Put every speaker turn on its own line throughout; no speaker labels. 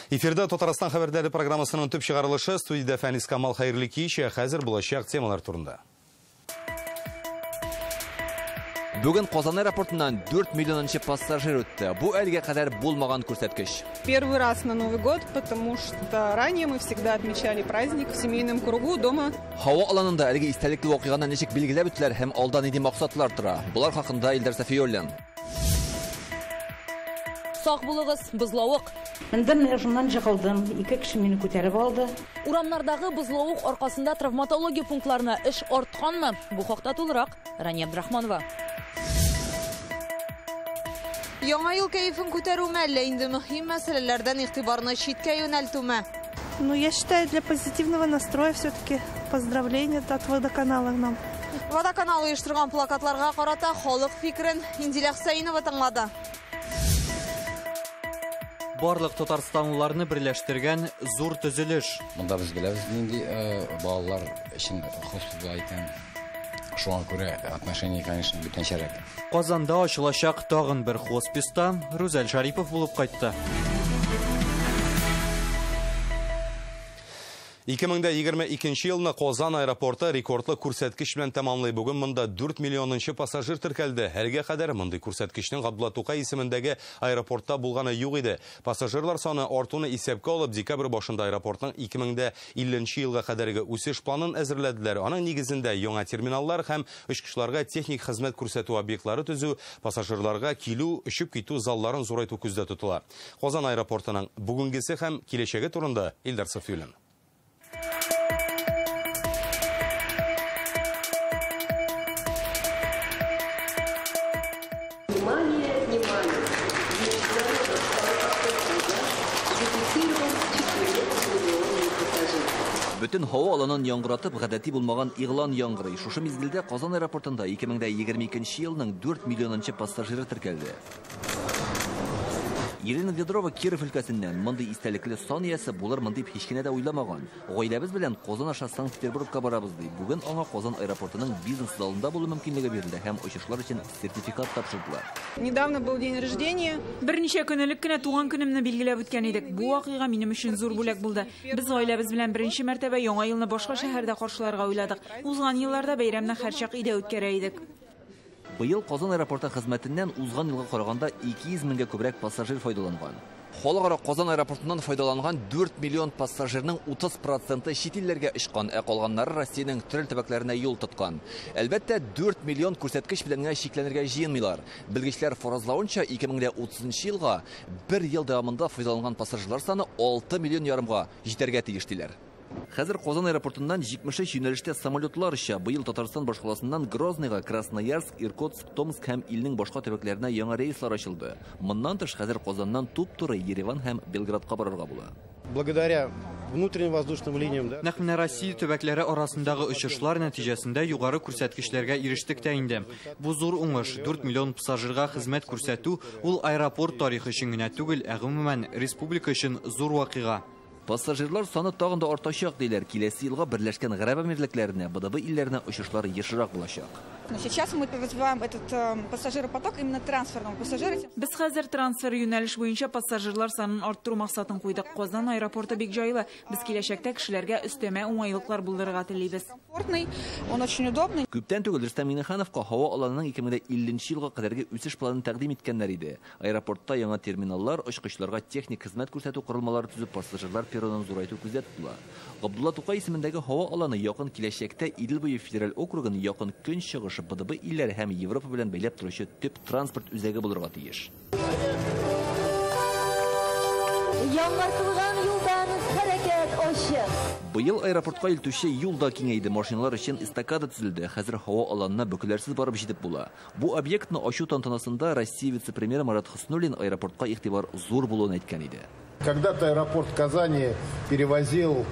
Эфирда Татарстан хәбәрләре программасының төп чыгарылышы студияда Фәнис Камал хәерле кичә, хәзер булачак темалар турында.
Бүген Казан аэропортыннан 4 миллионынчы пассажир үтте. Бу әлегә кадәр булмаган күрсәткеч.
Первый раз на Новый год, потому что ранее мы всегда отмечали праздник в семейном кругу дома.
Һава аланында әлеге истәлекле вакыйганы ничек билгеләп үттеләр һәм алда нинди максатлар тора? Булар хакында Илдар Сафиуллин.
Сак булыгыз, бузлавык.
Мендән журнал җыгылдым, 2 кеше мине күтәреп алды.
Урамнардагы бузлавык аркасында травматология пунктларына эш артканмы? Бу хакта тулырак Рания Абдрахманова.
Яңа ел кайфын күтәрүме әллә инде мөһим мәсьәләләрдән игътибарны читкә юнәлтүме?
Ну, я считаю, для позитивного настроя все-таки поздравления от водоканала нам.
Водоканал оештырган плакатларга карата халык фикрен Индилә Хусаинова тыңлады.
Барлык татарстанлыларны берләштергән зур төзелеш.
Монда без беләбез нинди балалар өчен хостел икән. Шуңа күрә отношение, конечно, бүтәнчәрәк.
Казанда ачылачак тагын бер хосписта Рүзәл Шарипов булып кайтты.
2022 елны Казан аэропорты рекордлы күрсәткеч белән тәмамлый. Бүген монда 4 миллионынчы пассажир теркәлде. Әлегә кадәр мондай күрсәткечнең Габдулла Тукай исемендәге аэропортта булганы юк иде. Пассажирлар саны артуны исәпкә алып, декабрь башында аэропортның 2050 елга кадәрге үсеш планын әзерләделәр. Аның нигезендә яңа терминаллар һәм очкычларга техник хезмәт күрсәтү объектлары төзү, пассажирларга килү, очып китү залларын зурайту күздә тотыла. Казан аэропортының бүгенгесе һәм киләчәге турында Илдар Сафиуллин.
Бүтін һава аланын яңгыратып, гадәти булмаган игълан яңгырый. Шушы мизгелдә Казан аэропортында 2022 елның 4 миллионынчы пассажиры теркәлде. Елена Ведрова Киров өлкәсеннән мондый истәлекле сан иясе булыр дип һич кенә дә уйламаган. Гаиләбез белән Казан аша Санкт-Петербургка барабыз ди. Бүген аңа Казан аэропортының бизнес залында булу мөмкинлеге бирелде һәм очышлар өчен сертификат тапшырдылар.
Недавно был день рождения.
Берничә көнлек кенә туган көнемне билгеләп үткән идек. Бу вакыйга минем өчен зур бүләк булды. Без гаиләбез белән беренче мәртәбә яңа елны башка шәһәрдә каршыларга уйладык. Узган елларда бәйрәмне һәрчак өйдә үткәрә идек.
Быел Казан аэропорты хезмәтеннән узган елга караганда 200 меңгә күбрәк пассажир файдаланган. Халыкара Казан аэропортыннан файдаланган 4 миллион пассажирның 30% чит илләргә очкан, ә калганнары Россиянең төрле төбәкләренә юл тоткан. Әлбәттә, 4 миллион күрсәткеч белән генә чикләнергә җыенмыйлар. Белгечләр фаразлавынча, 2030 елга 1 ел дәвамында файдаланган пассажирлар саны 6 миллион ярымга җитәргә тиеш диләр. Хәзер Казан аэропортыннан 73 юнәлештә самолетлар оча. Быел Татарстан башкаласыннан Грозныйга, Красноярск, Иркутск, Томск һәм илнең башка төбәкләренә яңа рейслар ачылды. Моннан тыш хәзер Казаннан туп-туры Ереван һәм Белградка барырга була.
Благодаря внутренним воздушным линиям, да?
Нәкъ менә Россия төбәкләре арасындагы очышлар нәтиҗәсендә югары күрсәткечләргә ирештек тә инде. Бу зур уңыш. 4 миллион пассажирга хезмәт күрсәтү ул аэропорт тарихы өчен генә түгел, ә гомумән республика өчен зур вакыйга.
Пассажирлар саны тагын да артачак диләр. Киләсе елга Берләшкән Гарәп Әмирлекләренә, БДБ илләренә очышлар ешрак булачак.
Сейчас мы развиваем этот пассажиропоток именно трансферного пассажира.
Без хәзер трансфер юнәлеш буенча пассажирлар санын арттыру максатын куйдык. Казан аэропорты бик җайлы. Без киләчәктә кешеләргә өстәмә уңайлыклар булдырырга телибез.
Он очень удобный.
Күптән түгел Рөстәм Миңнехановка һава аланының 2050 елга кадәрге үсеш планын тәкъдим иткәннәр иде. Аэропортта яңа терминаллар, очкычларга техник хезмәт күрсәтү корылмалары төзеп, пассажирлар перронын зурайту күздә тотыла. Габдулла Тукай исемендәге һава аланы якын киләчәктә Идел буе федераль округын якын көнчыгыш БДБ илләре һәм Европа белән бәйләп торучы төп транспорт үзәге булырга тиеш.
Яңартылган юлдан хәрәкәт ачык.
Быел аэропортка илтүче юлда киңәйде, машиналар өчен эстакада төзелде. Хәзер һава аланына бөкеләрсез барып җитеп була. Бу объектны ачу тантанасында Россия вице-премьеры Марат Хуснуллин аэропортка игътибар зур булуын әйткән иде.
Когда-то аэропорт Казани перевозил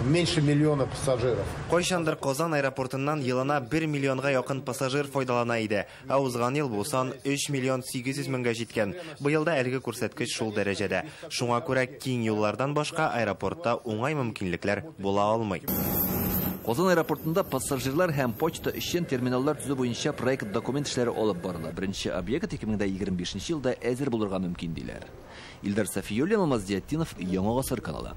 меньше миллиона пассажиров.
Кайчандыр Казан аэропортыннан елына 1 миллионга якын пассажир файдалана иде. Ә узган ел бу сан 3 миллион 800 меңгә җиткән. Быелда әлеге күрсәткеч шул дәрәҗәдә. Шуңа күрә киң юллардан башка аэропортта уңай мөмкинлекләр була алмый.
Казан аэропортында пассажирлар һәм почта өчен терминаллар төзү буенча проект документ эшләре алып барыла. Беренче объект 2025 елда әзер булырга мөмкин диләр. Илдар Сафиуллин, Алмаздиятдинов, Яңа Гасыр каналы.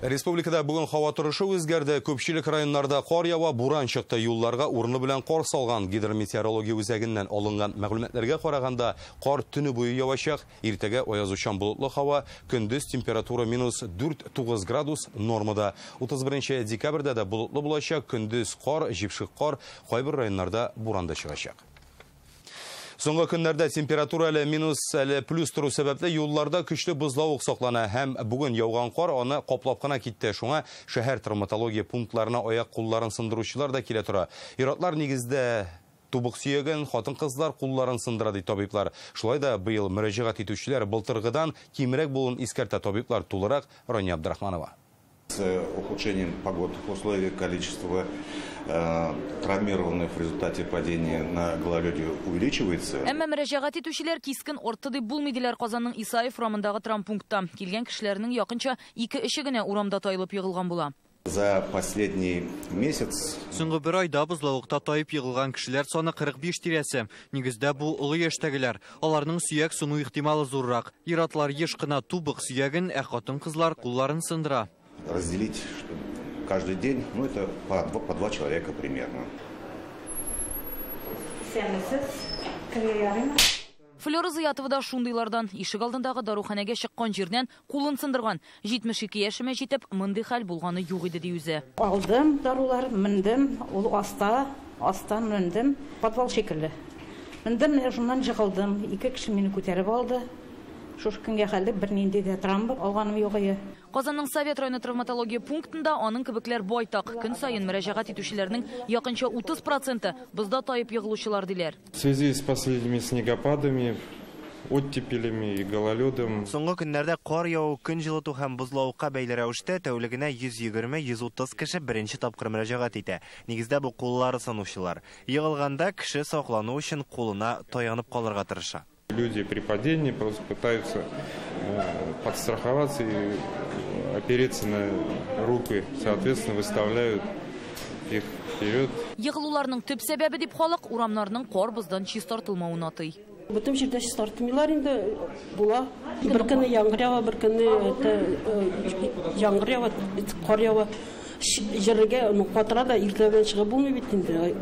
Республикада бүген һава торышы үзгәрде. Күпчелек районнарда кар ява, буран чыкты. Юлларга урыны белән кар салган. Гидрометеорология үзәгеннән алынган мәгълүматларга караганда, кар төне буе явачак. Иртәгә аязучан болытлы һава, көндез температура -4-9 градус нормада. 31 декабрьдә дә болытлы булачак. Көндез кар, җипшык кар, кайбер районнарда буран да чыгачак. Соңгы көннәрдә температура әле минус, әле плюс тору сәбәпле юлларда көчле бозлавык саклана һәм бүген яуган кар аны каплап кына китте. Шуңа шәһәр травматология пунктларына аяк кулларын сындыручылар да килә тора. Иратлар нигездә тубык сөйгән хатын-кызлар кулларын сындыра ди табиблар. Шулай да быел мөрәҗәгать итүчеләр былтыргыдан кимрәк булуын искәртә табиблар. Тулырак Рания Абдрахманова.
С ухудшением погодных условий количество травмированных в результате падения на гололеде увеличивается.
Әмма мөрәҗәгать итүчеләр кискен арты дип булмый диләр Казанның Исаев урамындагы травмпунктта. Килгән кешеләрнең якынча 2-3 генә урамда тайылып егылган була.
За последний месяц
соңгы бер айда бозлавыкта тайып егылган кешеләр саны 45 тирәсе. Нигездә бу улы яшьтәгеләр. Аларның сөяк суну ихтималы зуррак. Иратлар еш кына тубык сөяген, ә хатын-кызлар кулларын сындыра.
Разделить каждый день, это по 2 человека примерно.
Флора Зыятова да шундыйлардан. Ишек алдындагы даруханәгә чыккан җирдән кулын сындырган. 72 яшемә җитеп, мондый хәл булганы юк иде ди үзе.
Алдым дарулар, мендем, ул астан мендем, подвал шикелле. Мендем, шуннан җыгылдым. 2 кеше мине күтәреп алды. Шушы көнгә хәлдә бернинди дә травма алганым юк иде.
Казанның Совет районы травматология пунктында аның кебекләр байтак. Көн сайын мөрәҗәгать итүчеләрнең якынча 30% бызда тайып егылучылар диләр.
В связи с последними снегопадами, оттепелями и гололедом.
Соңгы көннәрдә кар яу, көн җылыту һәм бозлавыкка бәйле рәвештә тәүлегенә 120-130 кеше беренче тапкыр мөрәҗәгать итә. Нигездә бу куллары санаучылар. Егылганда кеше саклану өчен кулына таянып калырга тырыша.
Люди при падении просто пытаются подстраховаться и опереться на руки, соответственно, выставляют их вперед.
Егылуларның төп сәбәбе дип халык урамнарның кар боздан чистартылмавын атый.
Бөтен җирдә чистартмыйлар инде була. Бер көнне яңгыр ява, бер көнне яңгыр ява, кар ява. Җиргә катыра да иртәгә чыгып булмый бит инде.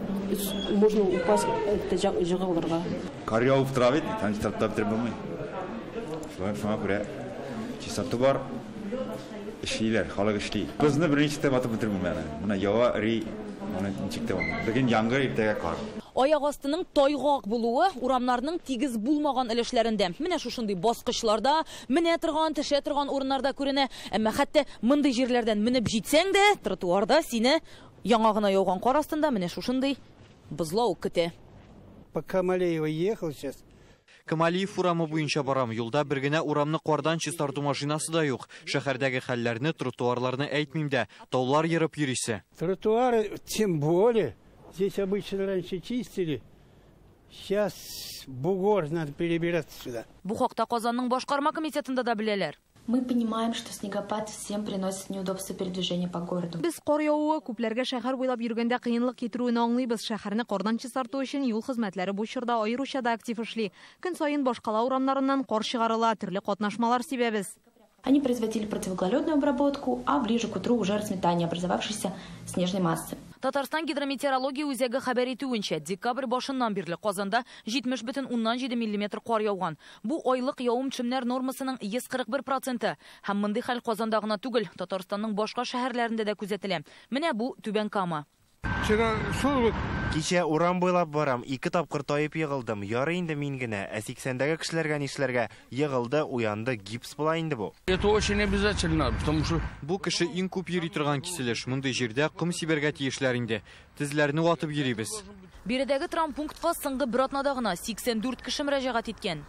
Можно упасть җыгылырга.
Кар яуып тора бит, чистартып булмый. Шуңа күрә чистарту бар. Эшлиләр, халык эшли. Безне беренче тәматып бетермәләр. Менә ява ри, моны ничектә булмый. Бүген яңгыр, иртәгә кар.
Аяк астының тайгак булуы урамнарның тигез булмаган өлешләрендә. Менә шушындый баскычларда, менә торган, төшә торган урыннарда күренә. Әмма хәтта мондый җирләрдән менеп җитсәң дә, тротуарда сине яңа гына яуган кар астында менә шушындый бозлау көтә.
По Камалеева ехал сейчас.
Камалиев урамы буенча барам. Юлда бер генә урамны кардан чистарту машинасы да юк. Шәһәрдәге хәлләрне, тротуарларны әйтмим дә, таулар йөреп йөрисе.
Тротуары тем более. Здесь обычно раньше чистили. Сейчас бугор, надо перебираться сюда.
Бу хакта Казанның башкарма комитетында да беләләр.
Мы понимаем, что снегопад всем приносит неудобства передвижения по городу.
Без кар явуы күпләргә шәһәр буйлап йөргәндә кыенлык китерүен аңлыйбыз. Шәһәрне кардан чистарту өчен юл хезмәтләре бу чорда аеруча да актив эшли. Көн сайын башкала урамнарыннан кар чыгарыла, төрле катнашмалар сибәбез.
Они производили противогололедную обработку, а ближе к утру уже разметание образовавшейся снежной массы.
Татарстан гидрометеорология үзәге хәбәр итүенчә, декабрь башыннан бирле Казанда 70,7 мм кар яуган. Бу айлык явым-төшемнәр нормасының 141%. Һәм мондый хәл Казанда гына түгел, Татарстанның башка шәһәрләрендә дә күзәтелә. Менә бу Түбән Кама.
Кичә урам буйлап барам, 2 тапкыр тайып егылдым. Ярый инде мин генә, 80дәге кешеләргә нишләргә? Егылды, уянды, гипс була инде бу.
Это очень обязательно, потому что
бу кеше иң күп йөри торган киселеш. Мондый җирдә ком сибәргә тиешләр инде. Тезләрне ватып йөрибез.
Биредәге травмпунктка соңгы бер атнада гына 84 кеше мөрәҗәгать иткән.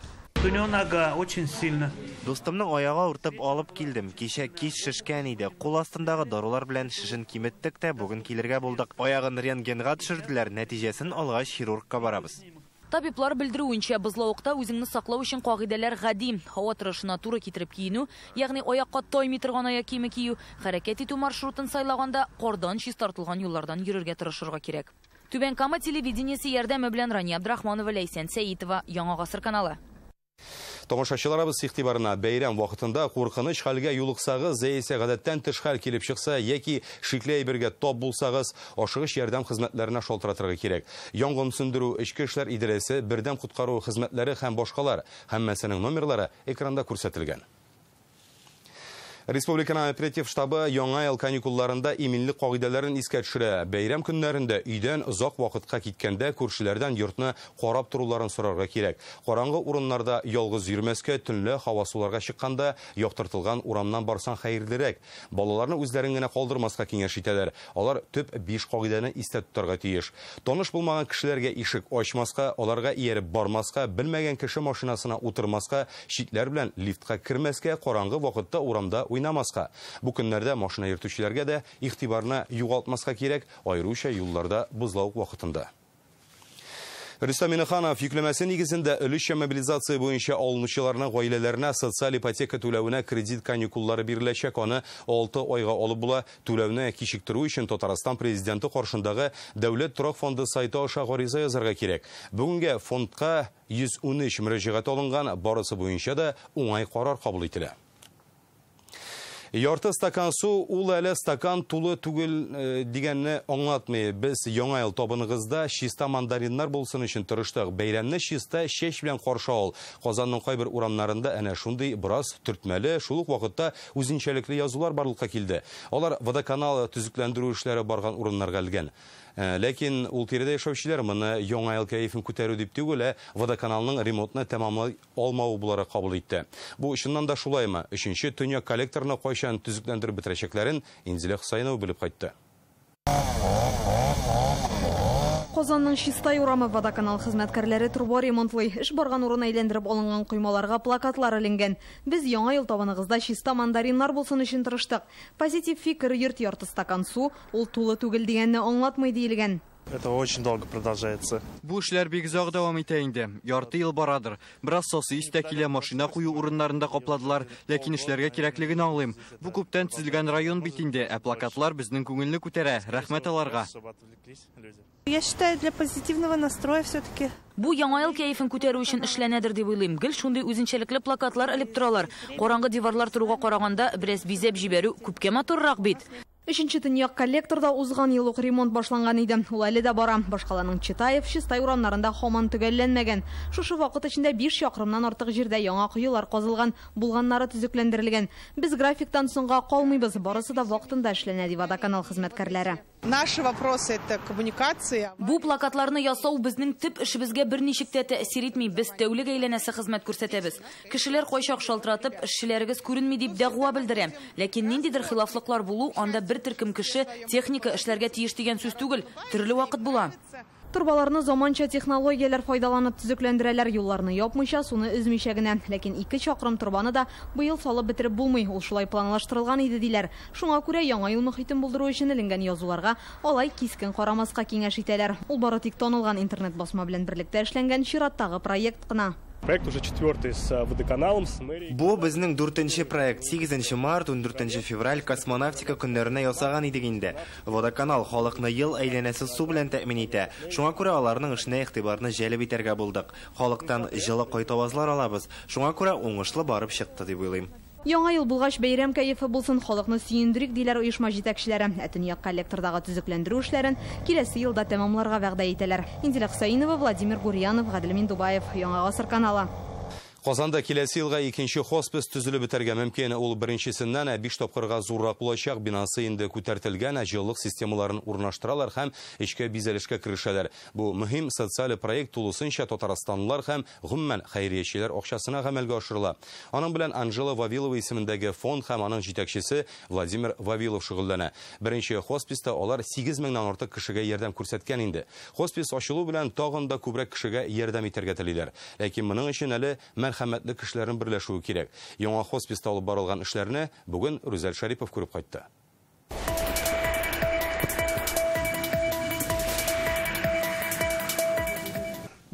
Нога очень сильно.
Достымның аяга уртып алып килдем. Кичә кич шишкән иде. Кул астындагы дарулар белән шишен киметтек тә, бүген килергә булдык. Аягын рентгенга төшерделәр. Нәтиҗәсен алгач хирургка барабыз.
Табиблар белдерүенчә, бозлавыкта үзеңне саклау өчен кагыйдәләр гади. Һава торышына туры китереп киенү, ягъни аякка тоймый торган аяк киеме кию, хәрәкәт итү маршрутын сайлаганда кардан чистартылган юллардан йөрергә тырышырга кирәк. Түбән Кама телевидениесе ярдәме белән Рания Абдрахманова, Ләйсән Сәитова, Яңа гасыр каналы.
Тамашачыларыбыз игътибарына бәйрәм вакытында куркыныч хәлгә юлыксагыз, яисә гадәттән тыш хәл килеп чыкса, яки шикле әйбергә топ булсагыз, ашыгыч ярдәм хезмәтләренә шалтыратырга кирәк. Янгын сөндерү, эчке эшләр идарәсе, бердәм коткару хезмәтләре һәм башкалар, һәммәсенең номерлары экранда күрсәтелгән. Республиканың оператив штабы яңа ел каникулларында иминлек кагыйдәләрен искә төшерә. Бәйрәм көннәрендә өйдән озак вакытка киткәндә күршеләрдән йортны карап туруларын сорарга кирәк. Караңгы урыннарда ялгыз йөрмәскә, төнле һава суларга чыкканда яктыртылган урамнан барсаң хәерлерәк. Балаларны үзләрен генә калдырмаска киңәш итәләр. Алар төп 5 кагыйдәне истә тотарга тиеш. Таныш булмаган кешеләргә ишек ачмаска, аларга ияреп бармаска, белмәгән кеше машинасына утырмаска, читләр белән лифтка кермәскә, караңгы вакытта урамда уйнамаска. Бу көннәрдә машина йөртүчеләргә дә игътибарны югалтмаска кирәк, аеруча юлларда бозлавык вакытында. Рөстәм Миннеханов йөкләмәсе нигезендә өлешчә мобилизация буенча алынучыларның гаиләләренә социаль ипотека түләвенә кредит каникуллары биреләчәк, аны 6 айга алып була. Түләүне кичектерү өчен Татарстан президенты каршындагы Дәүләт торак фонды сайты аша гариза язарга кирәк. Бүгенге фондка 113 мөрәҗәгать алынган, барысы буенча да уңай карар кабул ителә. Ярты стакан су, ул әле стакан тулы түгел дигәнне аңлатмый. Без яңа ел табыныгызда чиста мандариннар булсын өчен тырыштык. Бәйрәмне чиста чәч белән каршы ал. Казанның кайбер урамнарында әнә шундый бераз төртмәле, шул ук вакытта үзенчәлекле язулар барлыкка килде. Алар водоканал төзекләндерү эшләре барган урыннарга килгән. Ләкин ул тирәдә яшәүчеләр моны яңа ел кәефен күтәрү дип түгел, водоканалның ремонтны тәмамлай алмау буларак кабул итте. Бу чыннан да шулаймы? 3нче төньяк коллекторны кайчан төзекләндереп бетерәчәкләрен Инзилә Хусаинова белеп кайтты.
Казанның Чистай урамы водоканал хезмәткәрләре труба ремонтлый. Эш барган урын әйләндереп алынган коймаларга плакатлар эленгән. Без яңа ел табыныгызда чиста мандариннар булсын өчен тырыштык. Позитив фикер йорт ярты стакан су, ул тулы түгел дигәнне аңлатмый диелгән.
Это очень долго продолжается.
Бу эшләр бик озак дәвам итә инде. Ярты ел барадыр. Бераз сосы истә килә, машина кую урыннарында капладылар, ләкин эшләргә кирәклеген аңлыйм. Бу күптән төзелгән район бит инде, ә плакатлар безнең күңелне күтәрә. Рәхмәт аларга.
Я считаю, для позитивного настроя все-таки.
Бу яңа ел кәефен күтәрү өчен эшләнәдер дип уйлыйм. Гел шундый үзенчәлекле плакатлар элеп торалар. Караңгы диварлар торуга караганда бераз бизәп җибәрү күпкә матуррак бит.
3нче төньяк коллекторда узган ел ук ремонт башланган иде. Ул әле дә бара. Башкаланың Читаев, Чистай урамнарында һаман төгәлләнмәгән. Шушы вакыт эчендә 5 чакрымнан артык җирдә яңа куюлар казылган, булганнары төзекләндерелгән. Без графиктан соңга калмыйбыз. Барысы да вакытында эшләнә ди водоканал хезмәткәрләре.
Наши вопросы — это коммуникация.
Бу плакатларны ясау безнең төп эшебезгә берничек тә тәэсир итми. Без тәүлек әйләнәсе хезмәт күрсәтәбез. Кешеләр кайчак шалтыратып, эшчеләрегез күренми дип дәгъва белдерәм. Ләкин ниндидер хилафлыклар булу, анда бер төркем кеше техника эшләргә тиеш дигән сүз түгел, төрле вакыт була.
Турбаларны заманча технологияләр файдаланып төзекләндерәләр, юлларны япмыйча, суны өзмичә генә. Ләкин 2 чакрым турбаны да быел салып бетереп булмый. Ул шулай планлаштырылган иде диләр. Шуңа күрә яңа ел мөхитен булдыру өчен эленгән язуларга алай кискен карамаска киңәш итәләр. Ул бары тик танылган интернет басма белән берлектә эшләнгән чираттагы проект кына.
Проект уже 4-й с водоканалом, с мэрией. Бу безнең 4нче проект. 8 март, 14 февраль космонавтика көннәренә ясаган идек инде. Водоканал халыкны ел әйләнәсе су белән тәэмин итә. Шуңа күрә аларның эшенә игътибарны җәлеп итәргә булдык. Халыктан җылы кайтавазлар алабыз. Шуңа күрә уңышлы барып чыкты дип уйлыйм.
Яңа ел булгач бәйрәм кәефе булсын, халыкны сөендерик диләр оешма җитәкчеләре. Төньяк коллектордагы төзекләндерү эшләрен киләсе елда тәмамларга вәгъдә итәләр. Инзилә Хусаинова, Владимир Гурьянов, Гаделмин Дубаев, Яңа гасыр каналы.
Казанда киләсе елга 2нче хоспис төзелеп бетәргә мөмкин. Ул беренчесеннән 5 тапкырга зуррак булачак. Бинасы инде күтәртелгән, җылылык системаларын урнаштыралар һәм эчке бизәлешкә керешәләр. Бу мөһим социаль проект тулысынча татарстанлылар һәм гомумән хәйриячеләр акчасына гамәлгә ашырыла. Аның белән Анжела Вавилова исемендәге фонд һәм аның җитәкчесе Владимир Вавилов шөгыльләнә. Беренче хосписта алар 8 меңнән артык кешегә ярдәм күрсәткән инде. Хоспис ачылу белән тагын да күбрәк кешегә ярдәм итәргә телиләр. Ләкин моның өчен әле мәрхәмәтле кешеләрнең берләшүе кирәк. Яңа хосписта алып барылган эшләрне бүген Рүзәл Шарипов күреп кайтты.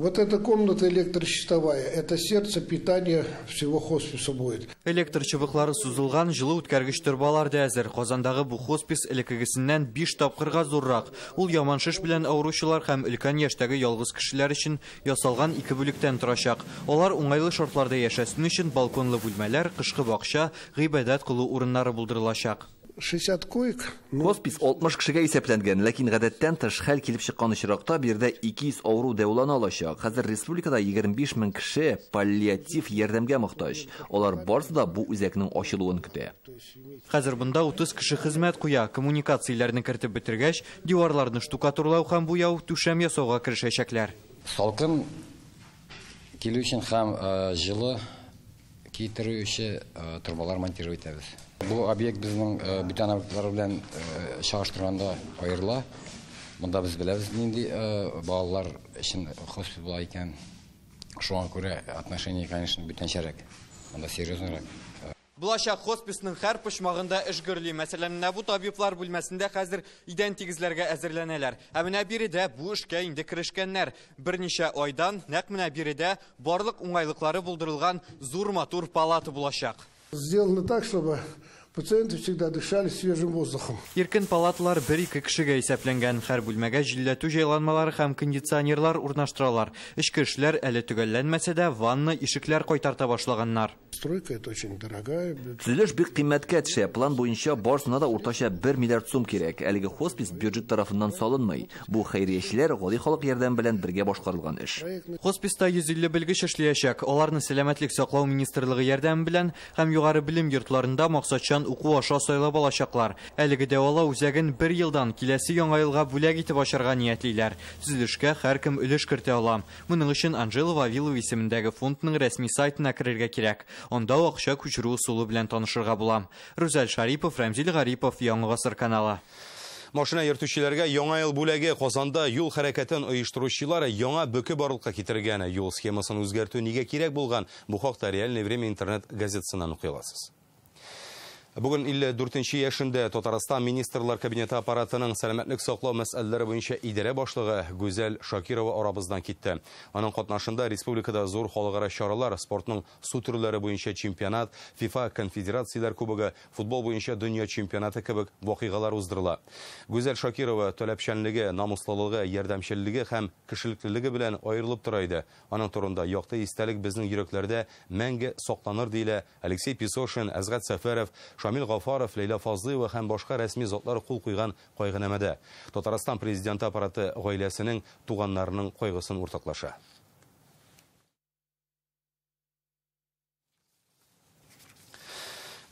Вот эта комната электрощитовая, это сердце питания всего хосписа будет.
Электр чыбыклары сузылган жылы үткәргеч торбалар да әзер. Казандагы бу хоспис элекегесеннән 5 тапкырга зуррак. Ул яманшыш белән авыручылар һәм өлкән яшьтәге ялгыз кешеләр өчен ясалган 2 бүлектән торачак. Алар уңайлы шартларда яшәсен өчен балконлы бүлмәләр, кышкы бакча, гыйбадәт кылу урыннары булдырылачак.
60 коек.
Хоспис 60 кешегә исәпләнгән, ләкин гадәттән тыш хәл килеп чыккан очракта биредә 200 авыру дәвалана алачак. Хәзер республикада 25 мең кеше паллиатив ярдәмгә мохтаҗ. Алар барысы да бу үзәкнең ачылуын көтә.
Хәзер бында 30 кеше хезмәт куя, коммуникацияләрне кертеп бетергәч, диварларны штукатурлау һәм буяу, түшәм ясауга керешәчәкләр.
Салкын килү өчен һәм җылы китерү өчен турбалар монтировать итәбез. Бу объект безнең бүтән объектлар белән чагыштырганда аерыла. Монда без беләбез нинди балалар өчен хоспис була икән. Шуңа күрә отношение, конечно, бүтәнчәрәк. Монда серьезныйрак.
Булачак хосписның һәр почмагында эш гөрли. Мәсәлән, бу табиблар бүлмәсендә хәзер идән тигезләргә әзерләнәләр. Ә менә биредә бу эшкә инде керешкәннәр. Берничә айдан нәкъ менә биредә барлык уңайлыклары булдырылган зур матур палата булачак.
Сделано так, чтобы пациенты всегда дышали свежим воздухом.
Иркен палаталар 1-2 кешегә исәпләнгән. Һәр бүлмәгә җилләтү җайланмалары һәм кондиционерлар урнаштыралар. Эчке эшләр әле төгәлләнмәсә дә, ванна, ишекләр кайтарта башлаганнар.
Стройка это очень дорогая.
Төзелеш бик кыйммәткә төшә. План буенча барысына да уртача 1 миллиард сум кирәк. Әлеге хоспис бюджет тарафыннан салынмый. Бу хәйриячеләр гади халык ярдәм белән бергә башкарылган эш.
Хосписта 150 белгеч эшләячәк. Аларны сәламәтлек саклау министрлыгы ярдәм белән һәм югары белем йортларында максатчан уку аша сайлап алачаклар. Әлеге дәвалау үзәген 1 елдан киләсе яңа елга бүләк итеп ачарга ниятлиләр. Төзелешкә һәркем өлеш кертә ала. Моның өчен Анжела Вавилова исемендәге фондның рәсми сайтына керергә кирәк. Онда акча күчерү усулы белән танышырга була. Рүзәл Шарипов, Рамзил Гарипов, Яңа Гасыр каналы.
Машина йөртүчеләргә яңа ел бүләге Казанда юл хәрәкәтен оештыручылар яңа бөке барлыкка китергән. Юл схемасын үзгәртү нигә кирәк булган? Бу хакта Реальное время интернет газетасыннан укый аласыз. Бүген 54-нче яшендә Татарстан министрлар кабинеты аппаратының сәламәтлек саклау мәсьәләләре буенча идарә башлыгы Гүзәл Шакирова арабыздан китте. Аның катнашында республикада зур халыкара чаралар, спортның су төрләре буенча чемпионат, FIFA конфедерацияләр кубогы, футбол буенча дөнья чемпионаты кебек вакыйгалар уздырыла. Гүзәл Шакирова таләпчәнлеге, намуслылыгы, ярдәмчеллеге һәм кешелеклелеге белән аерылып тора иде. Аның турында якты истәлек безнең йөрәкләрдә мәңге сакланыр диелә. Алексей Песошин, Азгат Сәфәров, Шамил Гафаров, Лейла Фазлыева һәм башка рәсми затлар кул куйган кайгынамәдә. Татарстан президенты аппараты гаиләсенең, туганнарының кайгысын уртаклаша.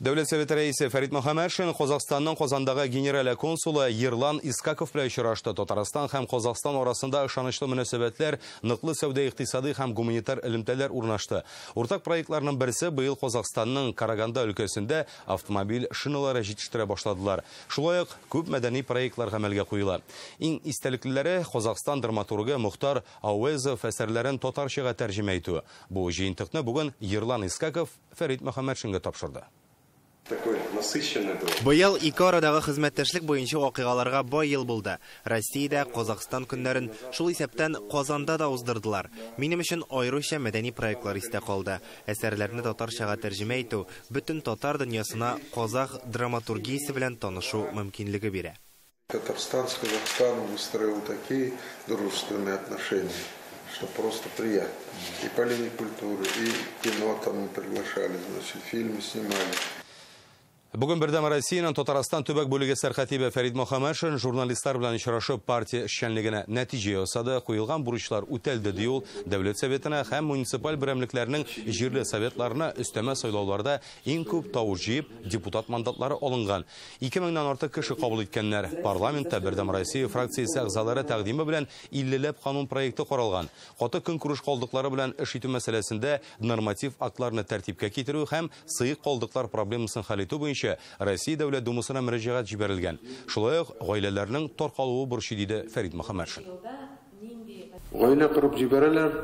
Дәүләт Советы рәисе Фәрит Мөхәммәтшин Казакъстанның Казандагы генераль консулы Ерлан Искаков белән очрашты. Татарстан һәм Казакъстан арасында ышанычлы мөнәсәбәтләр, ныклы сәүдә-икътисади һәм гуманитар элемтәләр урнашты. Уртак проектларның берсе быел Казакъстанның Караганда өлкәсендә автомобиль шиналары җитештерә башладылар. Шулай ук күп мәдәни проектлар гамәлгә куела. Иң истәлеклеләре Казакъстан драматургы Мухтар Ауэзов әсәрләрен татарчага тәрҗемә итү. Бу җыентыкны бүген Ерлан Искаков Фәрит Мөхәммәтшингә тапшырды.
Быел ике арадагы хезмәттәшлек буенча вакыйгаларга бай ел булды. Россиядә Казакъстан көннәрен шул исәптән Казанда да уздырдылар. Минем өчен аеруча мәдәни проектлар истә калды. Әсәрләрне татарчага тәрҗемә итү бөтен татар дөньясына казах драматургиясе белән танышу мөмкинлеге бирә.
Татарстан с Казахстаном выстроил такие дружественные отношения, что просто приятно. И по линии культуры, и кино там приглашали, значит, фильмы снимали.
Бүген бердәм Россиянең Татарстан төбәк бүлеге сәркатибе Фәрит Мөхәммәтшин журналистлар белән очрашып партия эшчәнлегенә нәтиҗә ясады, куелган бурычлар үтәлде ди ул. Дәүләт советына һәм муниципаль берәмлекләрнең җирле советларына өстәмә сайлауларда иң күп тавыш җыеп, депутат мандатлары алынган. 2000-нән артык кеше кабул иткәннәр. Парламентта бердәм Россия фракциясе әгъзалары тәкъдиме белән 50ләп канун проекты каралган. Каты көнкүреш калдыклары белән эш итү мәсьәләсендә норматив актларны тәртипкә китерү һәм сыек калдыклар проблемасын хәл итү буенча Россия Дәүләт Думасына мөрәҗәгать җибәрелгән. Шулай ук гаиләләрнең таркалуы бурычы диде Фәрит Мөхәммәтшин.
Гаилә корып җибәрәләр.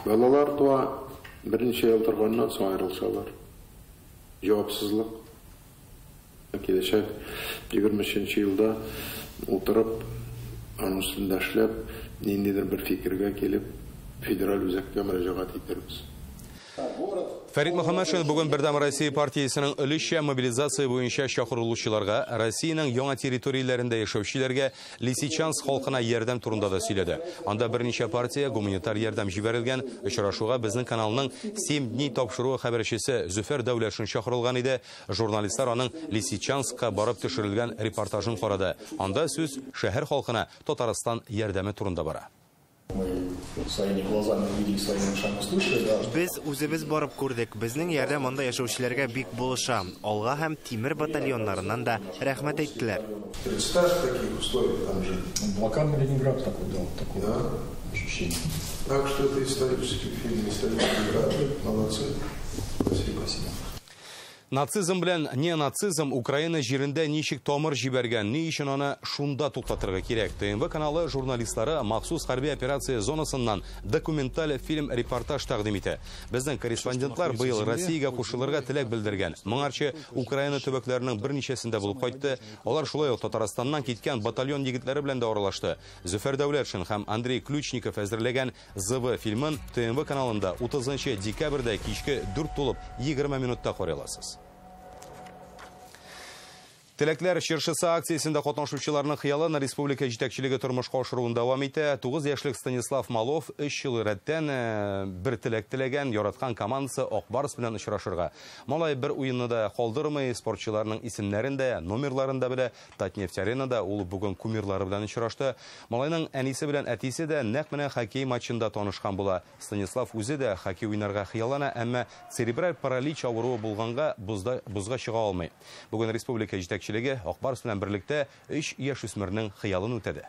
Балалар туа, берничә ел торганнан соң аерылышалар. Җавапсызлык. Киләчәк 23-нче елда утырып Аның үстендә эшләп, ниндидер бер фикергә килеп, федераль үзәккә мөрәҗәгать итәрбез.
Фәрит Мөхәммәтшин бүген Бердәм Россия партиясының өлешчә мобилизация буенча чакырылучыларга, Россиянең яңа территорияләрендә яшәүчеләргә Лисичанск халкына ярдәм турында да сөйләде. Анда берничә партия гуманитар ярдәм җибәрелгән. Очрашуга безнең каналның 7 дни тапшыруы хәбәрчесе Зөфәр Дәүләтшин чакырылган иде. Журналистлар аның Лисичанскка барып төшерелгән репортажын карады. Анда сүз шәһәр халкына Татарстан ярдәме турында бара.
Без үзебез барып күрдек. Безнең ярдәм анда яшәүчеләргә бик булыша. Алга һәм Тимер батальоннарыннан да рәхмәт әйттеләр.
Блокадный Ленинград такой дал, такое ощущение.
Так что это исторический фильм, исторический град. Молодцы. Спасибо.
Нацизм белән не нацизм Украина җирендә ничек тамыр җибәргән, ни өчен аны шунда туктатырга кирәк. ТНВ каналы журналистлары махсус хәрби операция зонасыннан документаль фильм репортаж тәкъдим итә. Безнең корреспондентлар быел Россиягә кушылырга теләк белдергән. Моңарчы Украина төбәкләренең берничәсендә булып кайтты. Алар шулай ук Татарстаннан киткән батальон егетләре белән дә аралашты. Зөфәр Дәүләтшин һәм Андрей Ключников әзерләгән ЗВ фильмын ТНВ каналында 30 декабрьдә кичке 4:20 минутта карый аласыз. Теләкләр чыршысы акциясында катнашучыларның хыялын республика җитәкчелеге тормышка ашыруын дәвам итә. 9 яшьлек Станислав Малов 3 ел рәттән бер теләк теләгән, яраткан командасы Ак Барс белән очрашырга. Малай бер уенны да калдырмый, спортчыларның исемнәрен дә, номерларын да белә. Татнефть-аренада ул бүген кумирлары белән очрашты. Малайның әнисе белән әтисе дә нәкъ менә хоккей матчында танышкан була. Станислав үзе дә хоккей уйнарга хыяллана, әмма церебраль паралич авыруы булганга бузга чыга алмый. Бүген республика җитәкчелеге Ак Барс белән берлектә 3 яшүсмернең хыялын үтәде.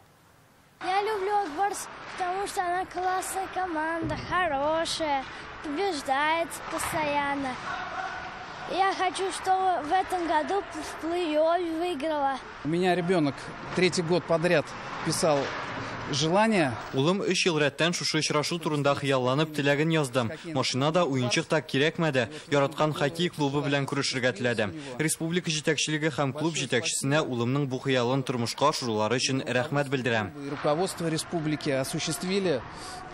Я люблю Ак Барс, потому что она классная команда, хорошая, побеждает постоянно. Я хочу, чтобы в этом году в плей-офф выиграла.
У меня ребенок 3-й год подряд писал желание.
Улым 3 ел рәттән шушы очрашу турында хыялланып теләген язды. Машинада уенчык та кирәкмәде. Яраткан хоккей клубы белән күрешергә теләде. Республика җитәкчелеге һәм клуб җитәкчесенә улымның бу хыялын тормышка ашырулары өчен рәхмәт белдерәм.
Руководство республики осуществили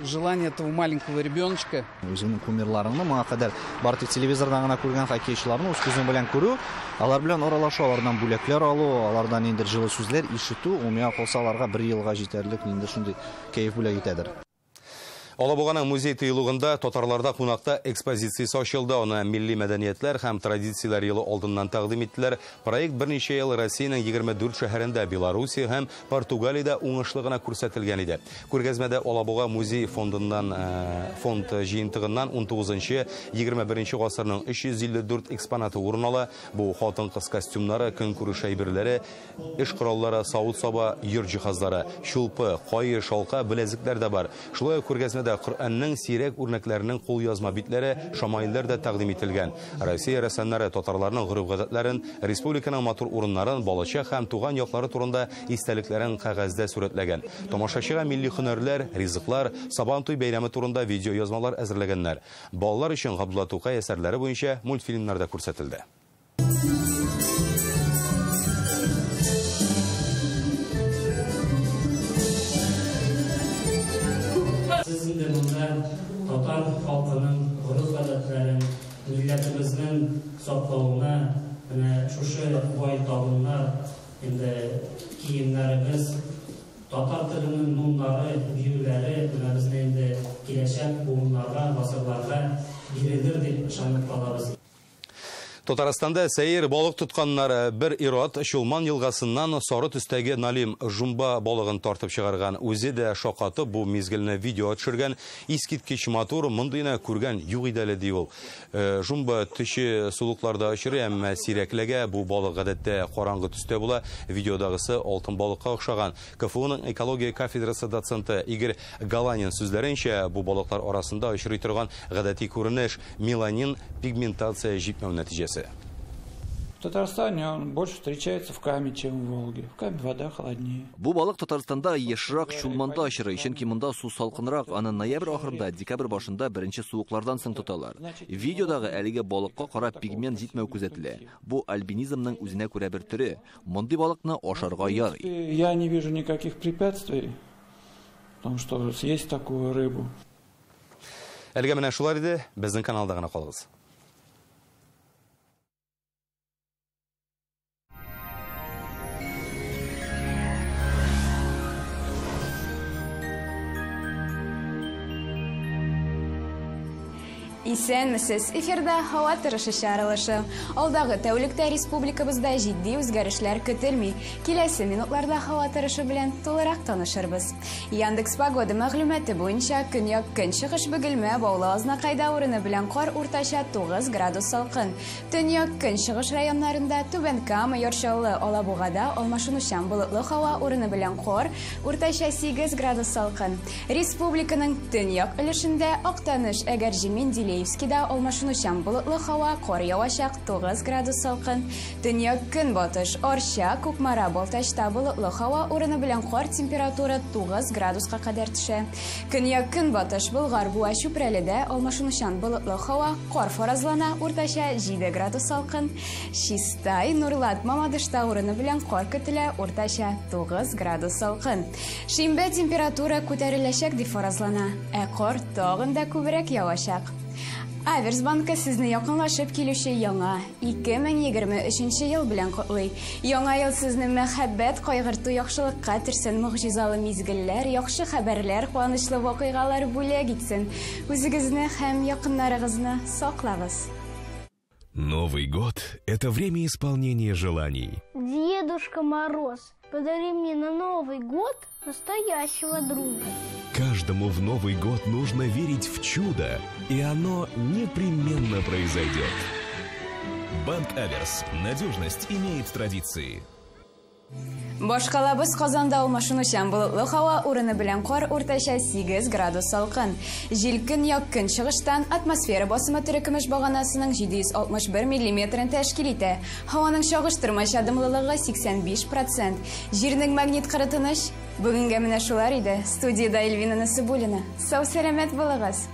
желание этого маленького ребеночка.
Үземнең кумирларымны моңа кадәр бары телевизордан гына күргән хоккейчыларны үз күзем белән күрү, алар белән аралашу, алардан бүләкләр алу, алардан инде җылы сүзләр ишетү, умия калсаларга 1 елга җитәрлек инде шундый кайф бүләк итәдер.
Алабуганың музей тыйлыгында татарларда кунакта экспозициясе ачылды. Аны милли мәдәниятләр һәм традицияләр елы алдыннан тәкъдим иттеләр. Проект берничә ел Россиянең 24 шәһәрендә, Белоруссия һәм Португалиядә уңышлы гына күрсәтелгән иде. Күргәзмәдә Алабуга музей фонд җыентыгыннан 19-21 гасырның 354 экспонаты урын ала. Бу хатын-кыз костюмнары, көнкүреш әйберләре, эш кораллары, савыт-саба, йорт җиһазлары, чулпы, кайы, шалка, беләзекләр дә бар. Шулай күргәзмәдә Коръәннең сирәк үрнәкләренең кулъязма битләре, шамаилләр дә тәкъдим ителгән. Россия рәссамнары татарларның гореф-гадәтләрен, республиканың матур урыннарын, балачак һәм туган яклары турында истәлекләрен кәгазьдә сурәтләгән. Тамашачыга милли һөнәрләр, ризыклар, Сабантуй бәйрәме турында видео язмалар әзерләгәннәр. Балалар өчен Габдулла Тукай әсәрләре буенча мультфильмнарда күрсәтелде.
Татар халкының гореф-гадәтләрен, милләтебезнең саклауына, шушы бай табыннар, киемнәребез, татар теленең нумнары, биюләре, безнең киләчәк буыннарга, гасырларга бирелер дип ышанып калабыз.
Татарстанда сәйер балык тотканнар бер ират Чулман елгасыннан сары төстәге Налим жумба балыгын тартып чыгарган. Үзе дә шакатып бу мизгелне видео төшергән. Искиткеч матур мондыйны күргән юк иде әле ди ул. Жумба төче сулыкларда очрый, әмма сирәклегә бу балык гадәттә караңгы төстә була. Видеодагысы алтын балыкка охшаган. КФУның экология кафедрасы доценты Игорь Галанин сүзләренчә, бу балыклар арасында очрый торган гадәти күренеш меланин пигментация җитмәү нәтиҗәсе.
В Татарстане он больше встречается в Каме, чем в Волге. В Каме вода холоднее.
Бу балык Татарстанда ешрак чулманда очрый, чөнки монда су салкынрак, аны ноябрь ахырында, декабрь башында беренче суыклардан соң тоталар. Видеодагы әлеге балыкка кара пигмент җитмәү күзәтелә. Бу альбинизмның үзенә күрә бер төре. Мондый балыкны ашарга ярый.
Я не вижу никаких препятствий, потому что съесть такую рыбу.
Әлегә менә шулар иде, безнең каналда гына калыгыз.
Исәнмесез, эфирда һава торышы чаралышы. Алдагы тәүлектә республикабызда җитди үзгәрешләр көтелми. Киләсе минутларда һава торышы белән тулырак танышырбыз. Яндекс погода мәгълүматы буенча көньяк көнчыгыш Бөгелмә, Баулы, Азнакайда урыны белән кар уртача 9 градус салкын. Төньяк көнчыгыш районнарында Түбән Кама, Яр-Чаллы, Алабугада алмашынучан болытлы һава урыны белән кар уртача 8 градус салкын. Республиканың төньяк өлешендә Актаныш, Әгәрҗемин, Илеевскида алмашынучан болытлы һава, кар явачак 9 градус салкын. Төньяк көнбатыш Арча, Кукмара, Балтачта болытлы һава, урыны белән кар температура 9 градуска кадәр төшә. Көньяк көнбатыш Болгар, Буа, Чүпрәледә алмашынучан болытлы һава, кар фаразлана, уртача 7 градус салкын. Чистай, Нурлат, Мамадышта урыны белән кар көтелә, уртача 9 градус салкын. Шимбә температура күтәреләчәк дип фаразлана, ә кар тагын да күбрәк явачак. Аверс банкы сезне якынлашып килүче яңа 2023 ел белән котлый. Яңа ел сезне мәхәббәт, кайгырту, яхшылыкка төрсен, мөгъҗизалы мизгелләр, яхшы хәбәрләр, куанычлы вакыйгалар бүләк итсен. Үзегезне һәм якыннарыгызны саклагыз.
Новый год – это время исполнения желаний.
Дедушка Мороз, подари мне на Новый год настоящего друга.
Каждому в Новый год нужно верить в чудо, и оно непременно произойдет. Банк Аверс. Надежность имеет традиции.
Башкалабыз Казанда алмашынучан болытлы һава, урыны белән кар уртача 8 градус салкын. Җил көньяк көнчыгыштан атмосфера басымы төрекмеш баганасының 761 мм тәшкил итә. Һаваның чагыштырмача дымлылыгы 85%. Җирнең магнит кырытыныш бүгенгә менә шулар иде. Студиядә Эльвина Насыбуллина. Сау-сәламәт булыгыз.